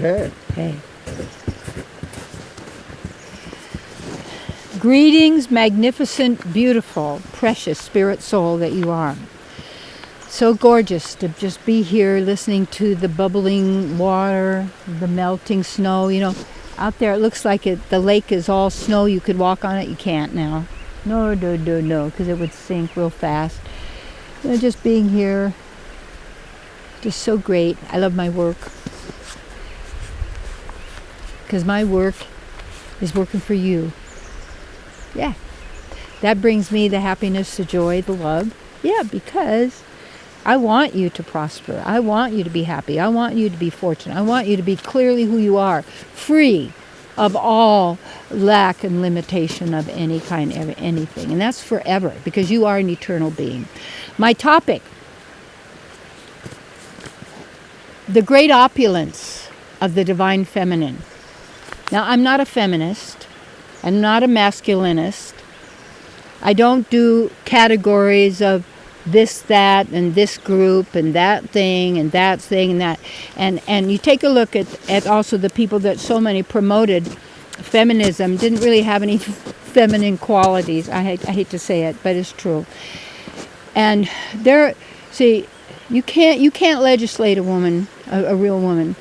Okay. Okay. Greetings, magnificent, beautiful, precious spirit soul that you are. So gorgeous to just be here listening to the bubbling water, the melting snow. You know, out there it looks like the lake is all snow. You could walk on it. You can't now. No, because it would sink real fast. You know, just being here, just so great. I love my work. Because my work is working for you. Yeah, that brings me the happiness, the joy, the love. Yeah, because I want you to prosper. I want you to be happy. I want you to be fortunate. I want you to be clearly who you are, free of all lack and limitation of any kind of anything. And that's forever, because you are an eternal being. My topic, the great opulence of the divine feminine. Now, I'm not a feminist. I'm not a masculinist. I don't do categories of this, that, and this group, and that thing, and that thing, and that. And you take a look at also the people that so many promoted feminism didn't really have any feminine qualities. I hate to say it, but it's true. And you can't legislate a woman, a real woman.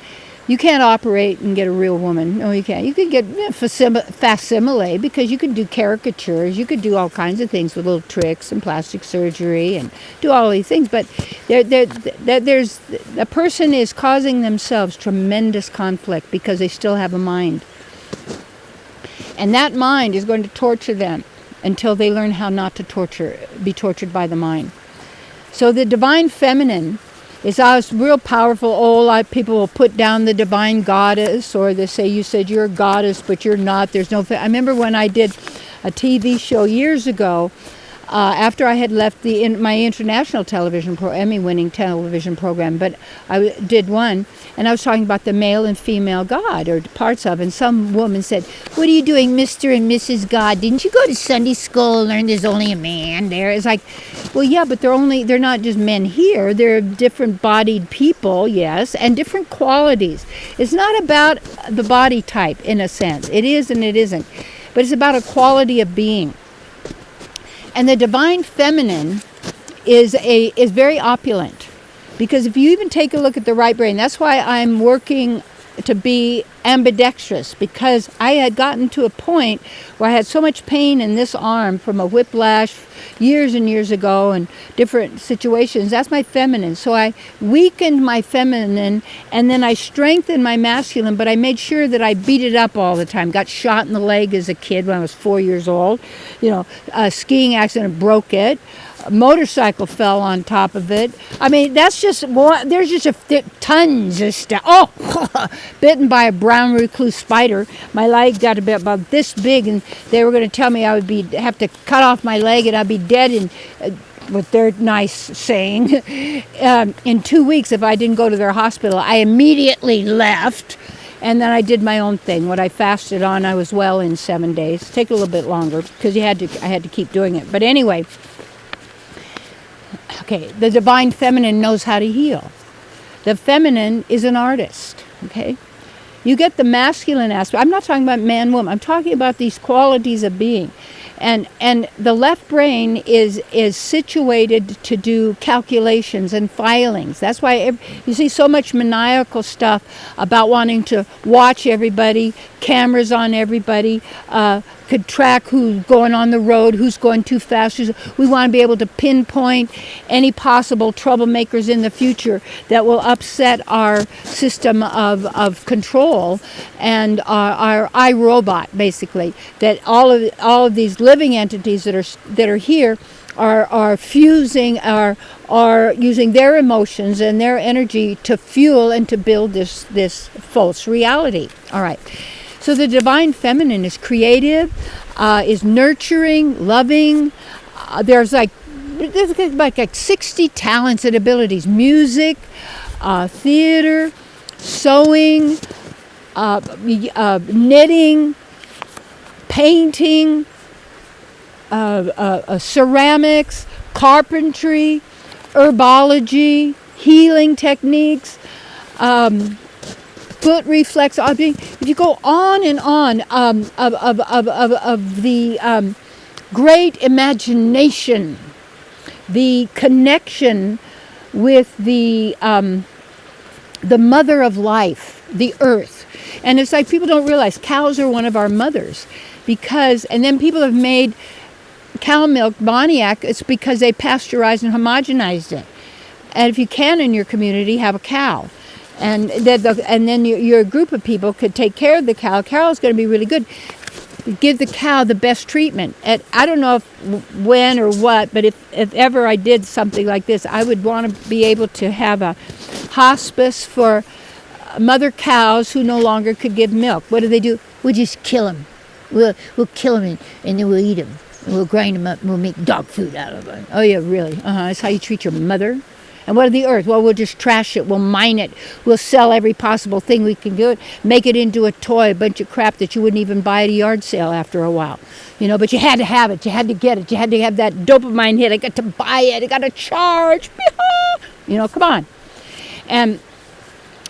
You can't operate and get a real woman. No, you can't. You can get facsimile, because you can do caricatures. You could do all kinds of things with little tricks and plastic surgery and do all these things. But there's a person is causing themselves tremendous conflict because they still have a mind. And that mind is going to torture them until they learn how not to be tortured by the mind. So the divine feminine is always real powerful. People will put down the divine goddess, or they say, you said you're a goddess, but you're not. There's no. I remember when I did a TV show years ago, after I had left my international television Emmy-winning television program, but I did one, and I was talking about the male and female God, or parts of, and some woman said, "What are you doing, Mr. and Mrs. God? Didn't you go to Sunday school and learn there's only a man there?" It's like, well, yeah, but they're not just men here. They're different bodied people, yes, and different qualities. It's not about the body type, in a sense. It is and it isn't. But it's about a quality of being. And the divine feminine is very opulent, because if you even take a look at the right brain, that's why I'm working to be ambidextrous, because I had gotten to a point where I had so much pain in this arm from a whiplash years and years ago and different situations. That's my feminine. So I weakened my feminine, and then I strengthened my masculine, but I made sure that I beat it up all the time. Got shot in the leg as a kid when I was 4 years old. A skiing accident, broke it. A motorcycle fell on top of it. I mean, that's just one. There's just tons of stuff. Oh, bitten by a brown recluse spider. My leg got about this big, and they were going to tell me I would have to cut off my leg and I'd be dead in, with their nice saying, in 2 weeks if I didn't go to their hospital. I immediately left. And then I did my own thing. What I fasted on, I was well in 7 days. Take a little bit longer because I had to keep doing it. But anyway. Okay, the divine feminine knows how to heal. The feminine is an artist, okay? You get the masculine aspect. I'm not talking about man, woman. I'm talking about these qualities of being. And the left brain is situated to do calculations and filings. That's why you see so much maniacal stuff about wanting to watch everybody, cameras on everybody, could track who's going on the road, who's going too fast. We want to be able to pinpoint any possible troublemakers in the future that will upset our system of control and our iRobot, basically. That all of these living entities that are here are fusing, are using their emotions and their energy to fuel and to build this false reality. All right. So the divine feminine is creative, is nurturing, loving. There's like 60 talents and abilities: music, theater, sewing, knitting, painting, ceramics, carpentry, herbology, healing techniques, foot reflex. If you go on and on of the great imagination, the connection with the mother of life, the earth. And it's like people don't realize cows are one of our mothers, and then people have made cow milk ammoniac. It's because they pasteurized and homogenized it. And if you can in your community, have a cow. And then your group of people could take care of the cow. Cow is going to be really good. Give the cow the best treatment. I don't know when or what, but if ever I did something like this, I would want to be able to have a hospice for mother cows who no longer could give milk. What do? We'll just kill them. We'll kill them and then we'll eat them. And we'll grind them up and we'll make dog food out of them. Oh yeah, really? That's how you treat your mother? And what of the earth? Well, we'll just trash it. We'll mine it. We'll sell every possible thing we can do it. Make it into a toy, a bunch of crap that you wouldn't even buy at a yard sale after a while. But you had to have it. You had to get it. You had to have that dopamine hit. I got to buy it. I got to charge. Come on. And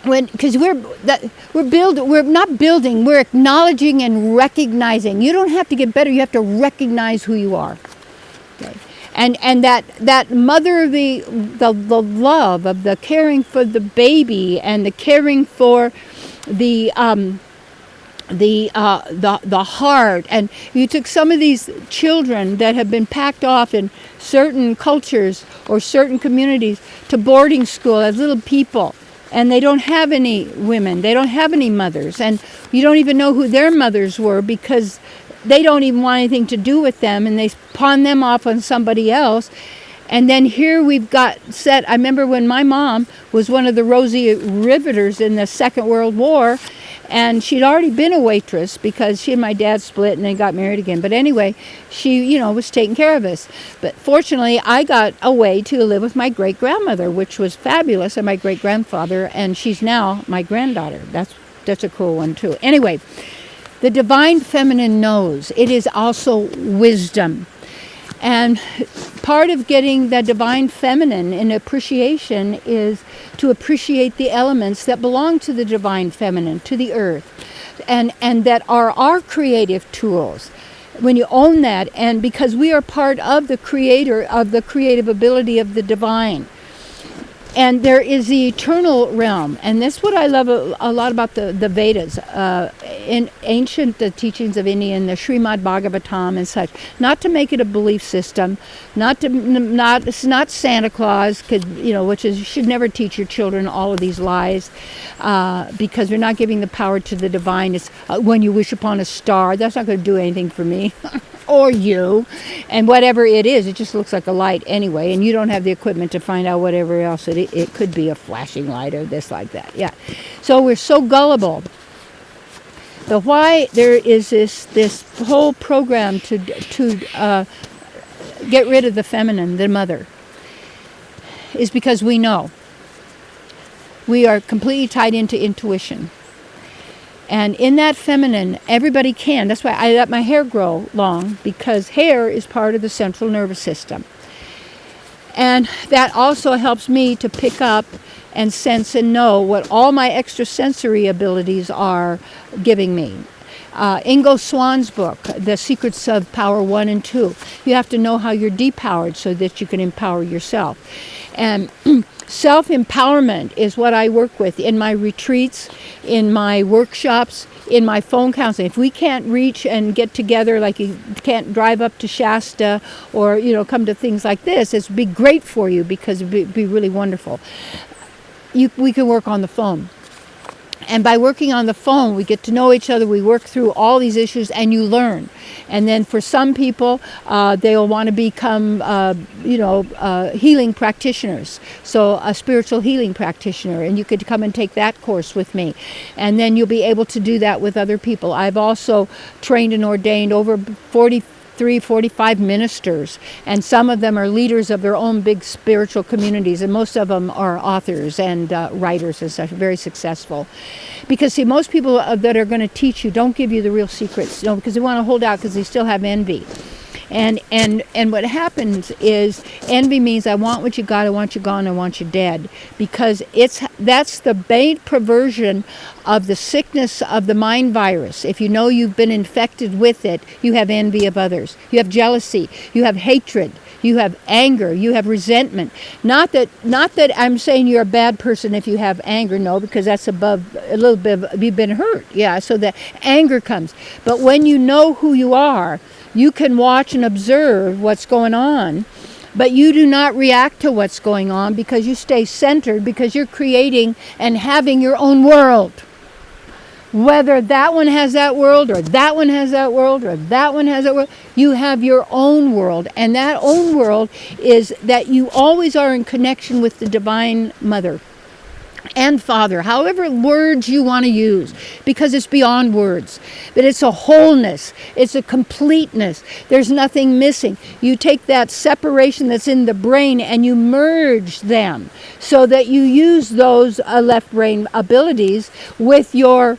because we're not building. We're acknowledging and recognizing. You don't have to get better. You have to recognize who you are. Okay. And that mother of the love of the caring for the baby and the caring for the heart. And you took some of these children that have been packed off in certain cultures or certain communities to boarding school as little people, and they don't have any women, they don't have any mothers, and you don't even know who their mothers were because they don't even want anything to do with them, and they pawn them off on somebody else. And then here we've got I remember when my mom was one of the Rosie Riveters in the Second World War, and she'd already been a waitress because she and my dad split and then got married again. But anyway, she, was taking care of us. But fortunately, I got away to live with my great-grandmother, which was fabulous, and my great-grandfather, and she's now my granddaughter. That's a cool one, too. Anyway, the divine feminine knows. It is also wisdom. And part of getting the divine feminine in appreciation is to appreciate the elements that belong to the divine feminine, to the earth, and that are our creative tools. When you own that, and because we are part of the creator, of the creative ability of the divine. And there is the eternal realm. And that's what I love a lot about the Vedas. In ancient teachings of India, and the Srimad Bhagavatam and such. Not to make it a belief system. It's not Santa Claus, which is, you should never teach your children all of these lies. Because we're not giving the power to the divine. It's when you wish upon a star. That's not going to do anything for me. Or you. And whatever it is, it just looks like a light anyway. And you don't have the equipment to find out whatever else it could be, a flashing light or this like that. Yeah. So we're so gullible. The why there is this whole program to get rid of the feminine, the mother, is because we know. We are completely tied into intuition. And in that feminine, everybody can. That's why I let my hair grow long, because hair is part of the central nervous system. And that also helps me to pick up and sense and know what all my extrasensory abilities are giving me. Ingo Swann's book, The Secrets of Power 1 and 2. You have to know how you're depowered so that you can empower yourself. And self-empowerment is what I work with in my retreats, in my workshops, in my phone counseling. If we can't reach and get together, like you can't drive up to Shasta or, come to things like this, it'd be great for you because it'd be really wonderful. We can work on the phone. And by working on the phone, we get to know each other. We work through all these issues, and you learn. And then for some people, they'll want to become, healing practitioners. So a spiritual healing practitioner, and you could come and take that course with me. And then you'll be able to do that with other people. I've also trained and ordained over 45 ministers, and some of them are leaders of their own big spiritual communities, and most of them are authors and writers and such, very successful. Because see, most people that are going to teach you don't give you the real secrets, because they want to hold out because they still have envy. And what happens is envy means I want what you got, I want you gone, I want you dead, because that's the bait perversion of the sickness of the mind virus. If you know you've been infected with it, you have envy of others, you have jealousy, you have hatred, you have anger, you have resentment. Not that I'm saying you're a bad person if you have anger, no, because that's above a little bit of, you've been hurt, yeah, so the anger comes. But when you know who you are, you can watch and observe what's going on, but you do not react to what's going on because you stay centered, because you're creating and having your own world. Whether that one has that world, or that one has that world, or that one has that world, you have your own world. And that own world is that you always are in connection with the Divine Mother and Father, however words you want to use, because it's beyond words. But it's a wholeness, it's a completeness. There's nothing missing. You take that separation that's in the brain and you merge them so that you use those left brain abilities with your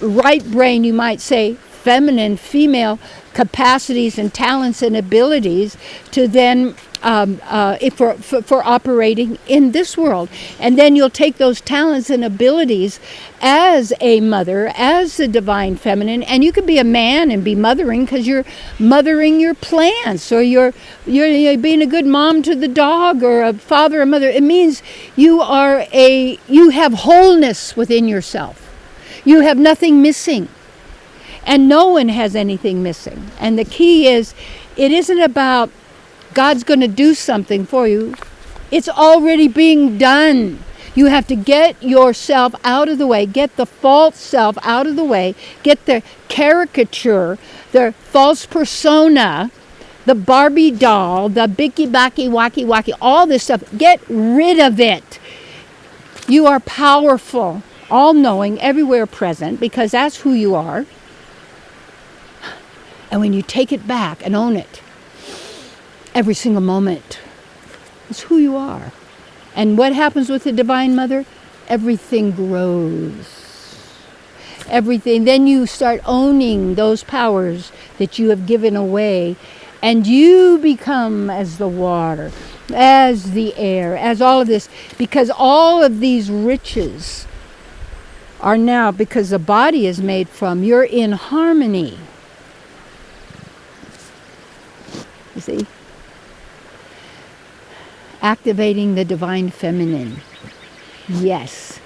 right brain, you might say, feminine, female capacities and talents and abilities to then for operating in this world. And then you'll take those talents and abilities as a mother, as the divine feminine, and you could be a man and be mothering because you're mothering your plants, or you're being a good mom to the dog, or a father or mother. It means you have wholeness within yourself. You have nothing missing. And no one has anything missing. And the key is, it isn't about God's going to do something for you. It's already being done. You have to get yourself out of the way, get the false self out of the way, get the caricature, the false persona, the Barbie doll, the bicky backy wacky wacky, all this stuff. Get rid of it. You are powerful, all-knowing, everywhere present, because that's who you are. And when you take it back and own it, every single moment, it's who you are. And what happens with the Divine Mother? Everything grows. Everything. Then you start owning those powers that you have given away, and you become as the water, as the air, as all of this, because all of these riches are now, because the body is made from, you're in harmony. You see? Activating the divine feminine. Yes.